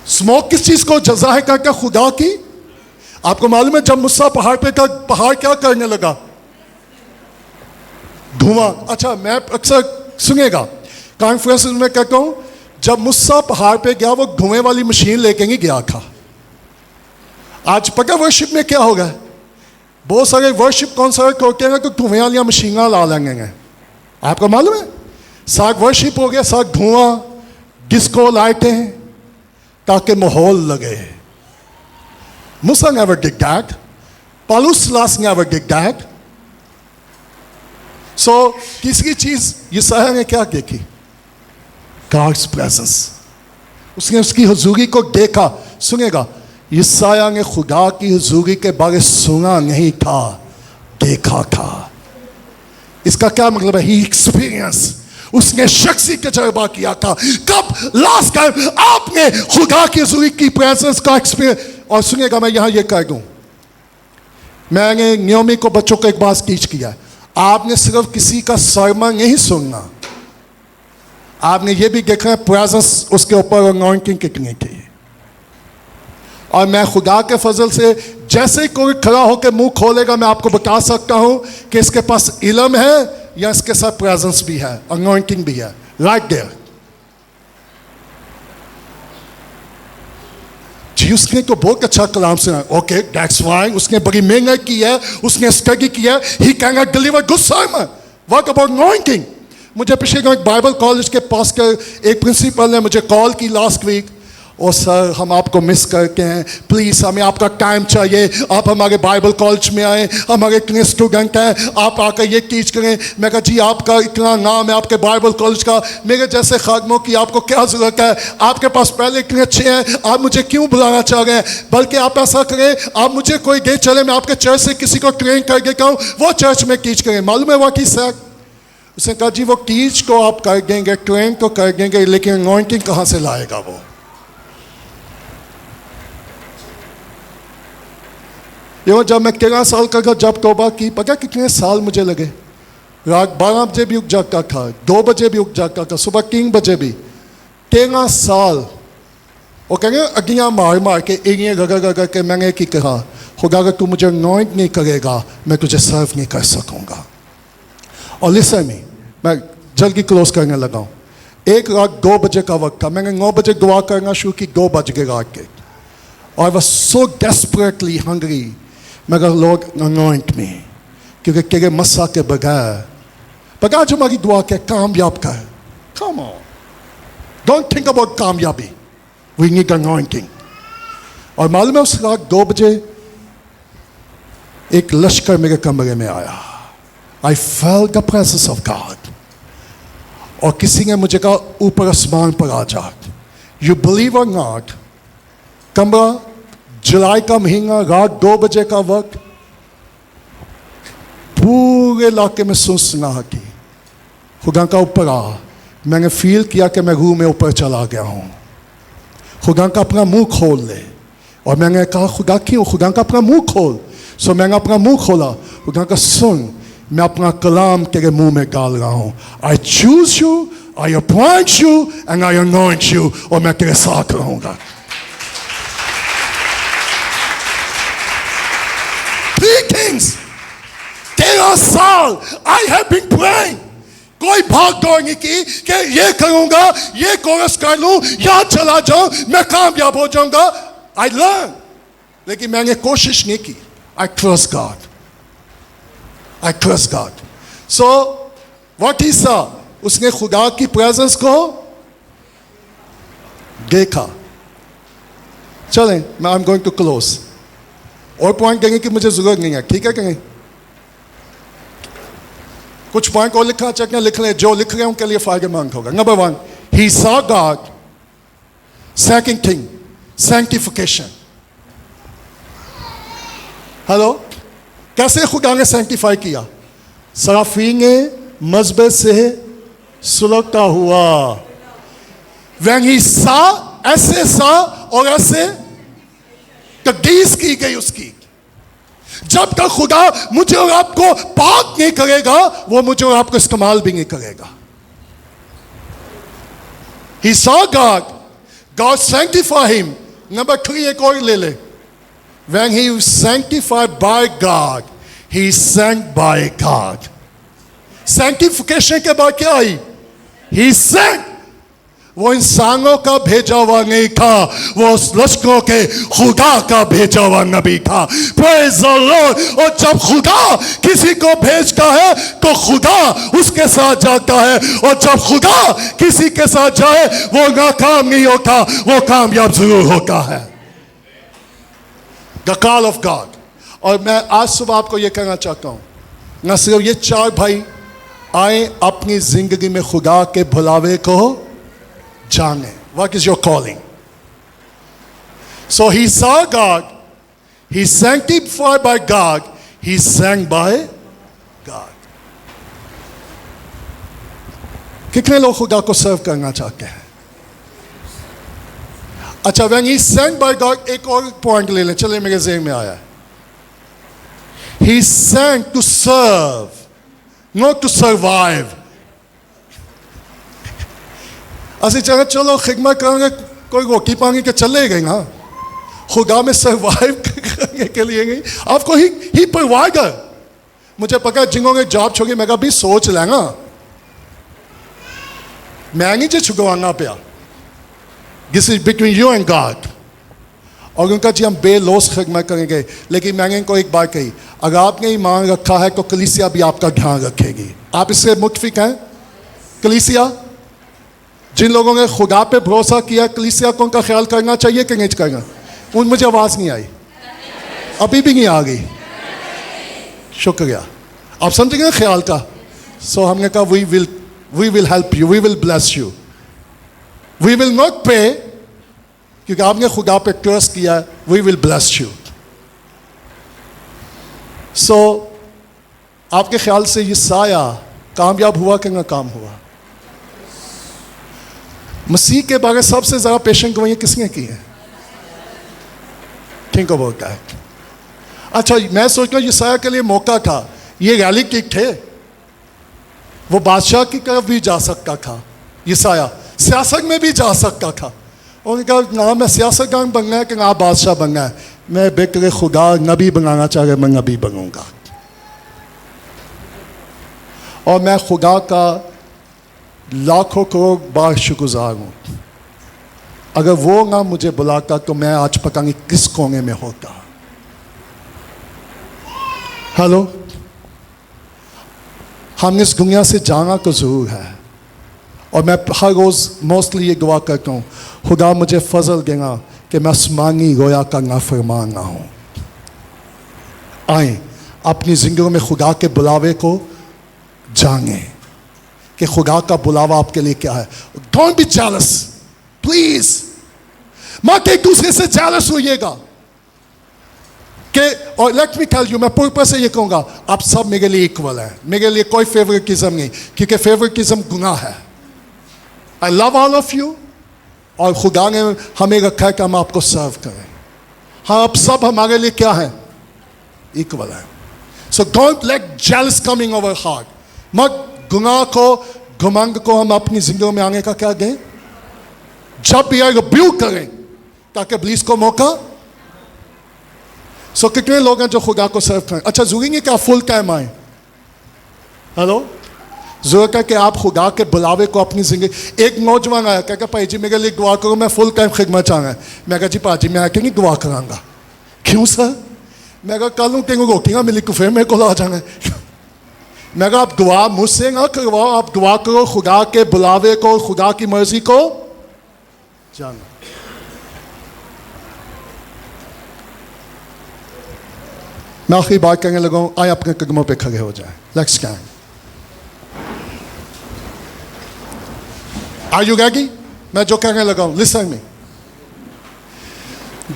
स्मोक किस चीज को जाहिर करता? खुदा की। आपको मालूम है जब मूसा पहाड़ पे था, पहाड़ क्या करने लगा? धुआं। अच्छा, मैं अक्सर सुनेगा कॉन्फ्रेंस में कहता हूं, जब मूसा पहाड़ पे गया वो धुएं वाली मशीन लेके नहीं गया था। आज पता वर्शिप में क्या होगा, बहुत सारे वर्शिप कॉन्सर्ट होते हैं तो धुएं वाली मशीन ला लेंगे। आपको मालूम है, साग वर्शिप हो गया, साग धुआं, डिस्को लाइटें, ताकि माहौल लगे। Musa never did that, Paulus never did that. So तीसरी चीज यसाया ने क्या देखी? God's presence. उसने उसकी हजूरी को देखा। सुनेगा, यसाया ने खुदा की हजूरी के बारे सुना नहीं था, देखा था। इसका क्या मतलब है? ही एक्सपीरियंस, उसने शख्सी तजर्बा किया था। कब लास्ट टाइम आपने खुदा की हजूरी की प्रेजेंस का एक्सपीरियंस? और सुनेगा, मैं यहां ये कह दूं, मैंने नियोमी को बच्चों को एक बात टीच किया, आपने सिर्फ किसी का सरमन नहीं सुनना, आपने ये भी देखा है प्रेजेंस उसके ऊपर अनॉइंटिंग कितनी थी। और मैं खुदा के फजल से जैसे ही कोई खड़ा होकर मुंह खोलेगा, मैं आपको बता सकता हूं कि इसके पास इल्म है या इसके साथ प्रेजेंस भी है, अनॉइंटिंग भी है, राइट देयर। जी, उसने तो बहुत अच्छा कलाम सुना, ओके दैट्स फाइन, उसने बड़ी मेहनत की है, उसने स्टडी किया है, he can not deliver good sermon. What about anointing? मुझे पिछले एक बाइबल कॉलेज के पास का एक प्रिंसिपल ने मुझे कॉल की लास्ट वीक, और सर हम आपको मिस करते हैं, प्लीज़ हमें आपका टाइम चाहिए, आप हमारे बाइबल कॉलेज में आए, हमारे इतने स्टूडेंट हैं, आप आकर ये टीच करें। मैं कहा जी आपका इतना नाम है आपके बाइबल कॉलेज का, मेरे जैसे खादमों की आपको क्या ज़रूरत है? आपके पास पहले इतने अच्छे हैं, आप मुझे क्यों बुलाना चाह रहे हैं? बल्कि आप ऐसा करें, आप मुझे कोई दे चले, मैं आपके चर्च से किसी को ट्रेन कर देता हूँ, वो चर्च में टीच करें। मालूम है वाकई सर, उसने कहा जी वो टीच को आप कर देंगे, ट्रेन तो कर देंगे, लेकिन अनॉइंटिंग कहाँ से लाएगा वो? ये जब मैं 13 साल का था, जब तौबा की, पता कितने साल मुझे लगे? रात 12 बजे भी उठ जाता था, 2 बजे भी उठ जाता था, सुबह 3 बजे भी। 13 साल। और कहेंगे अग्नियाँ मार मार के एरिया गगर के मैंने की कहा, खुदा अगर तू मुझे अनॉइंट नहीं करेगा, मैं तुझे सर्व नहीं कर सकूँगा। और लिसन मी, मैं जल्दी क्लोज करने लगा हूँ। एक रात 2 बजे का वक्त था, मैंने 9 बजे दुआ करना शुरू की, 2 बज गए रात के। और I was so desperately hungry, मगर लॉर्ड अनॉइंट मी, क्योंकि तेरे मसा के बगैर जो हमारी दुआ के कामयाब कर। Come on, don't think about कामयाबी, वी नीड अनॉइंटिंग। और मालूम है उस रात 2 बजे एक लश्कर मेरे कमरे में आया। I felt the presence of God. और किसी ने मुझे कहा ऊपर आसमान पर आ जा। You believe or not, कमरा, जुलाई का महीना, रात 2 बजे का वक्त, पूरे इलाके में सुनसनाहटी। खुदा का ऊपर आ, मैंने फील किया कि मैं रूह में ऊपर चला गया हूँ। खुदा का अपना मुंह खोल ले, और मैंने कहा खुदा क्यों? खुदा का अपना मुंह खोल। सो मैंने अपना मुंह खोला, खुदा का सुन, मैं अपना कलाम तेरे मुंह में डाल रहा हूं। I choose you, I appoint you and I anoint you, और मैं तेरे साथ रहूंगा। 3 things, 13 साल आई हैव बीन प्रेइंग। कोई भाग दौड़ नहीं की कि ये करूंगा, ये कोरस कर लूं, यहां चला जाऊं, मैं कामयाब हो जाऊंगा। आई लर्न, लेकिन मैंने कोशिश नहीं की। I trust God, I trust God. So what he saw, उसने खुदा की प्रेजेंस को देखा। चलें, मैं I am going to close. और पॉइंट कहेंगे कि मुझे जरूरत नहीं है, ठीक है? कहेंगे कुछ पॉइंट और लिखना चाहिए, लिख लें, जो लिख रहे हैं उनके लिए फायदेमंद होगा। Number 1, he saw God. Second thing, sanctification. Hello, कैसे खुदा ने सैंक्टिफाई किया? सराफीन मजबे से सुलगता हुआ। When he saw, ऐसे सा और ऐसे तकदीस की गई उसकी। जब तक खुदा मुझे और आपको पाक नहीं करेगा, वो मुझे और आपको इस्तेमाल भी नहीं करेगा। He saw God, God sanctified him. Number 3 एक और ले ले। When he was sanctified by God, he sang by God. Sanctification के बाद क्या आई? He sang. वो इंसानों का भेजा हुआ नहीं था, वो लश्करों के खुदा का भेजा हुआ नबी था। Praise the Lord। और जब खुदा किसी को भेजता है तो खुदा उसके साथ जाता है, और जब खुदा किसी के साथ जाए वो नाकाम नहीं होता, वो कामयाब जरूर होता है। The call of God। और मैं आज सुबह आपको ये कहना चाहता हूँ, न सिर्फ ये 4 भाई आए अपनी जिंदगी में खुदा के बुलावे को जाने। What is your calling? So he saw God, he sanctified by God, he sang by God. कितने लोग खुदा को सर्व करना चाहते हैं? अच्छा, when he sang by God, एक और पॉइंट ले लें, चले मेरे ज़हन में आया। He sang to serve, not to survive. असि जगह चलो खिदमत करेंगे, कोई रोटी पानी के चले गए ना, खुदा में सर्वाइव करने के लिए नहीं। आपको ही प्रोवाइडर। मुझे पता जिन्हों ने जॉब छोड़ी, मैं भी सोच लेना, मैं नहीं जो छुड़वाना पाया। This is between you and God. और उनका जी हम बेलौस खिदमत करेंगे, लेकिन मैंने इनको एक बात कही, अगर आपने ईमान रखा है तो कलीसिया भी आपका ध्यान रखेगी। आप इससे मुत्फिक हैं? कलीसिया, जिन लोगों ने खुदा पे भरोसा किया, कलीसिया को उनका ख्याल करना चाहिए कि नहीं करना? मुझे आवाज़ नहीं आई, अभी भी नहीं आ गई। शुक्रिया, आप समझेंगे ख्याल का। सो हमने कहा we will help you, we will bless you, we will not pay, क्योंकि आपने खुदा पे ट्रस्ट किया। We will bless you. So आपके ख्याल से ये साया कामयाब हुआ कि नाकाम हुआ? मसीह के बारे सबसे ज़्यादा पेशेंट गवाहियाँ किसने की हैं? Think about that. अच्छा, मैं सोचता हूँ यसाया के लिए मौका था, ये रियलिस्टिक थे, वो बादशाह की तरफ भी जा सकता था, यसाया सियासत में भी जा सकता था। उन्होंने कहा ना मैं सियासतदान बनना है कि ना बादशाह बनना है, मैं बेकर खुदा नबी बनाना चाह रहा, मैं नबी बनूंगा। और मैं खुदा का लाखों करोड़ बार शुक्रगुजार हूँ। अगर वो ना मुझे बुलाता तो मैं आज पता नहीं किस कोने में होता। हेलो, हम इस दुनिया से जाना तो जरूर है, और मैं हर रोज़ मोस्टली ये दुआ करता हूँ, खुदा मुझे फजल देना कि मैं आसमानी गोया का नाफरमान ना हूँ। आए अपनी जिंदगी में खुदा के बुलावे को जाने कि खुदा का बुलावा आपके लिए क्या है। डोंट बी जेलस प्लीज, मत एक दूसरे से जेलस होइएगा कि, और लेट मी टेल यू, मैं पूरे से ये कहूँगा, आप सब मेरे लिए इक्वल हैं, मेरे लिए कोई फेवरेटिज्म नहीं, क्योंकि फेवरेटिज्म गुनाह है। I love all of you, और खुदा ने हमें रखा है कि हम आपको सर्व करें। हाँ, आप सब हमारे लिए क्या है? इक्वल है। So don't let jealous coming over heart. मत गुनाह को, घमंड को हम अपनी जिंदगी में आने का क्या दें? जब भी आए रिब्यूक करें ताकि इब्लीस को मौका। सो कितने लोग हैं जो खुदा को सर्व करें? अच्छा, जरूरी नहीं कि आप फुल टाइम आए। हेलो, जरूरत है कि आप खुदा के बुलावे को अपनी जिंदगी। एक नौजवान आया, क्या भाई जी मेरे लिए दुआ करो, मैं फुल टाइम खिदमत चाह रहा है। मैं कहा जी पाजी मैं आके नहीं दुआ करांगा। क्यों सर? मैं कहा कल तेन रोटियां मिली को फिर मेरे को आ जाना। मैं कहा आप दुआ मुझसे ना करवाओ, आप दुआ करो खुदा के बुलावे को, खुदा की मर्जी को जाना। मैं आखिरी बात कहने लगा हूं, आए अपने कदमों पे खड़े हो जाए। Let's stand. Are you ready? मैं जो कहने लगा हूं लिसन मी।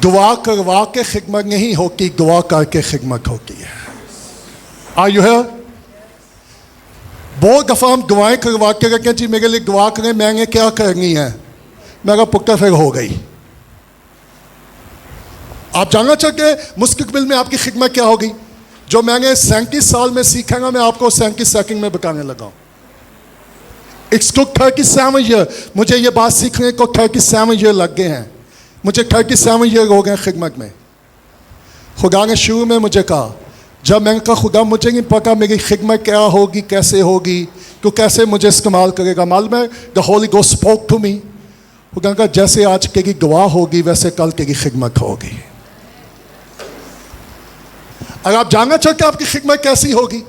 दुआ करवा के खिदमत नहीं होती, दुआ करके खिदमत होती है। Are you here? बहुत दफा हम दुआएं करवा के रखें, जी मेरे लिए दुआ करें, मैंने क्या करनी है? मेरा पुत्र फिर हो गई। आप जानना चाहते हैं मुस्तकबिल में आपकी खिदमत क्या होगी? जो मैंने 37 साल में सीखा ना, मैं आपको 37 सेकंड में बताने लगा हूं। It's took 37 ईयर, मुझे ये बात सीखने को 37 ईयर लग गए हैं। मुझे 37 ईयर हो गए खिदमत में। खुदा ने शुरू में मुझे कहा, जब मैंने कहा खुदा मुझे नहीं पता मेरी खिदमत क्या होगी, कैसे होगी, तो कैसे मुझे इस्तेमाल करेगा? मालूम है, the Holy Ghost spoke to me. खुदा ने कहा जैसे आज तेरी दुआ होगी वैसे कल तेरी खिदमत होगी। अगर आप जानना चाहते आपकी खिदमत कैसी होगी,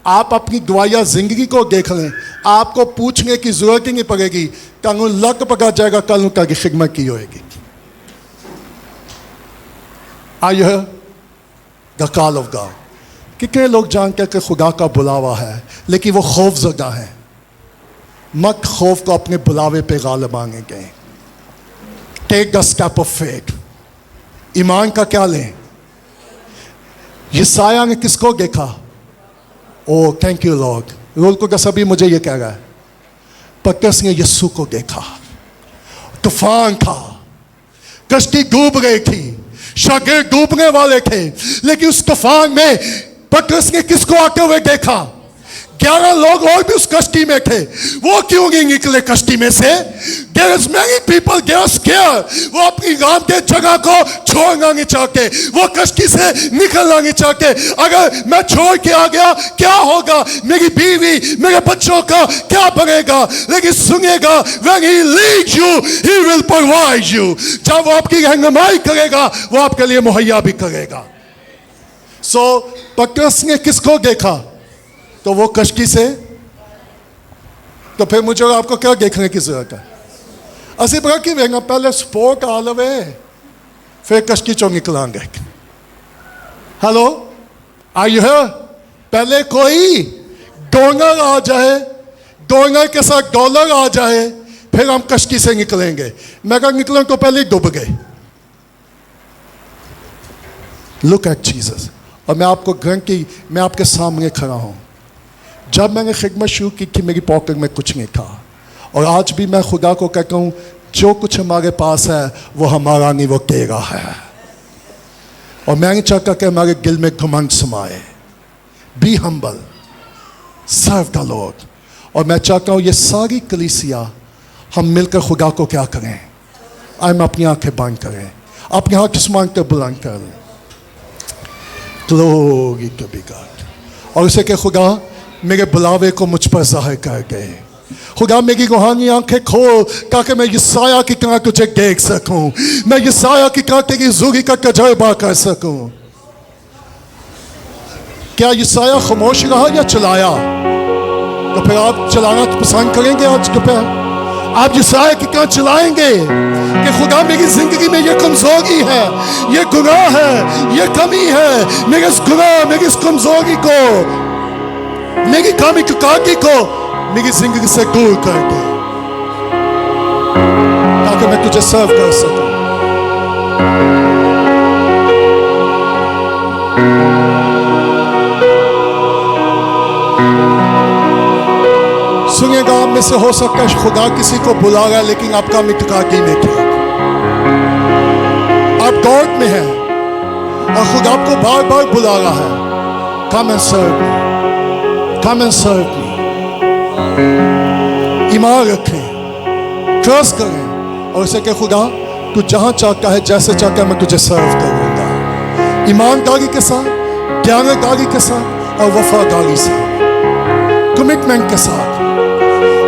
आप अपनी दुआया जिंदगी को देख लें, आपको पूछने की जरूरत ही नहीं पड़ेगी। कल लग पका जाएगा कल की खिदमत की होगी। Are you here? The call of God. कितने लोग जानते हैं कि खुदा का बुलावा है, लेकिन वो खौफ ज़दा है। मत खौफ को अपने बुलावे पे गालिब आने गए। Take the step of faith. ईमान का क्या लें? यसाया ने किसको देखा? O thank you Lord. Role को सभी मुझे ये कह रहा है, पतरस ने यीशु को देखा। तूफान था, कश्ती डूब गई थी, शागिर्द डूबने वाले थे, लेकिन उस तूफान में पतरस ने किसको आते हुए देखा? 11 लोग और भी उस कश्ती में थे। वो क्यों नहीं निकले कश्ती में से? There is many people they are scared. वो अपनी राम के जगह को छोड़ना नहीं चाहते, वो कश्ती से निकलना नहीं चाहते। अगर मैं छोड़ के आ गया क्या होगा? मेरी बीवी मेरे बच्चों का क्या बनेगा? लेकिन सुनिएगा, when he leads you he will provide you. जब वो आपकी रहनुमाई करेगा वो आपके लिए मुहैया भी करेगा। So पतरस ने किसको देखा? तो वो कश्ती से। तो फिर मुझे और आपको क्या देखने की जरूरत है? असि बड़ा कि वेगा पहले स्पोर्ट आ लवे फिर कश्ती चो निकलांगे। Hello, are you here? पहले कोई डोंगर आ जाए, डोंगर के साथ डॉलर आ जाए, फिर हम कश्ती से निकलेंगे। मैं कहा निकलें तो पहले डूब गए। Look at Jesus. और मैं आपको गारंटी, मैं आपके सामने खड़ा हूं। जब मैंने खिदमत शुरू की थी मेरी पॉकेट में कुछ नहीं था, और आज भी मैं खुदा को कहता हूं जो कुछ हमारे पास है वो हमारा नहीं, वो तेरा है। और मैं नहीं चाहता कि हमारे दिल में घमंड समाए। Be humble, serve the Lord. और मैं चाहता हूं ये सारी कलीसिया हम मिलकर खुदा को क्या करें? हम अपनी आंखें बंद करें, अपने हाथ आसमान को बुलंद कर लें। Glory to be God. और उसे के खुदा मेरे बुलावे को मुझ पर जाहिर कर गए। खुदा मेरी रूहानी आंखें खोल ताकि मैं यसाया की तरह तुझे देख सकूं, मैं यसाया की तरह तेरी ज़ुरी का तजुर्बा कर सकूं। क्या यसाया खामोश रहा या चलाया? तो फिर आप चलाना पसंद करेंगे आज दोपहर? आप यसाया की तरह चलाएंगे कि खुदा मेरी जिंदगी में ये कमजोरी है, ये गुनाह है, ये कमी है, मेरे इस गुनाह, मेरी इस कमजोरी को, मेरी कमी की को मेरी जिंदगी से दूर कर दे ताकि मैं तुझे सर्व कर सकूं। सुनिएगा, आप में से हो सकता है खुदा किसी को बुला रहा है लेकिन आपका मितकाकी में थे, आप दौड़ में हैं, और खुदा आपको बार बार बुला रहा है, come and serve me, come and serve मी। ईमान रखें, ट्रस्ट करें और उसे कहे खुदा तू जहां चाहता है, जैसे चाहता है, मैं तुझे सर्व करूंगा, ईमानदारी के साथ, ज्ञानदारी के साथ और वफादारी से, कमिटमेंट के साथ।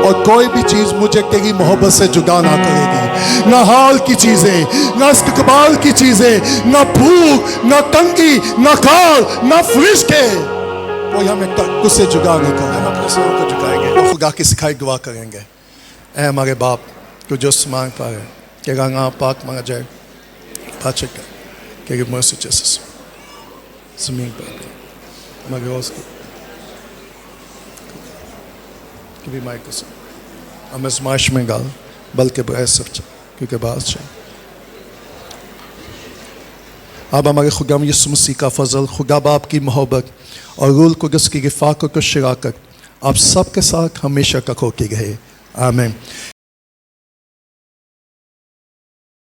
और कोई भी चीज मुझे तेरी मोहब्बत से जुदा ना करेगी, ना हाल की चीजें, ना इस्तकबाल की चीजें, ना भूख, ना तंगी, ना काल, ना फरिश्ते, कोई हमें उससे जुदा नहीं करेगा। हम अपने सरों को झुकाएंगे और खुदा की सिखाई दुआ करेंगे। ऐ हमारे बाप को जो मांग पा रहे कि रंगा पाक मांगा जाए, पाचक के give mercy Jesus, जमीन पर मगर उसको कभी माइक को सुन हम आजमाइश में गाल बल्कि बुराई सब क्योंकि बात चाहिए। अब हमारे खुदाम यीशु मसीह का फजल, खुदा बाप की मोहब्बत और रूल कुदस की रिफ़ाक़त और शराकत आप सब के साथ हमेशा तक होती रहे। आमीन।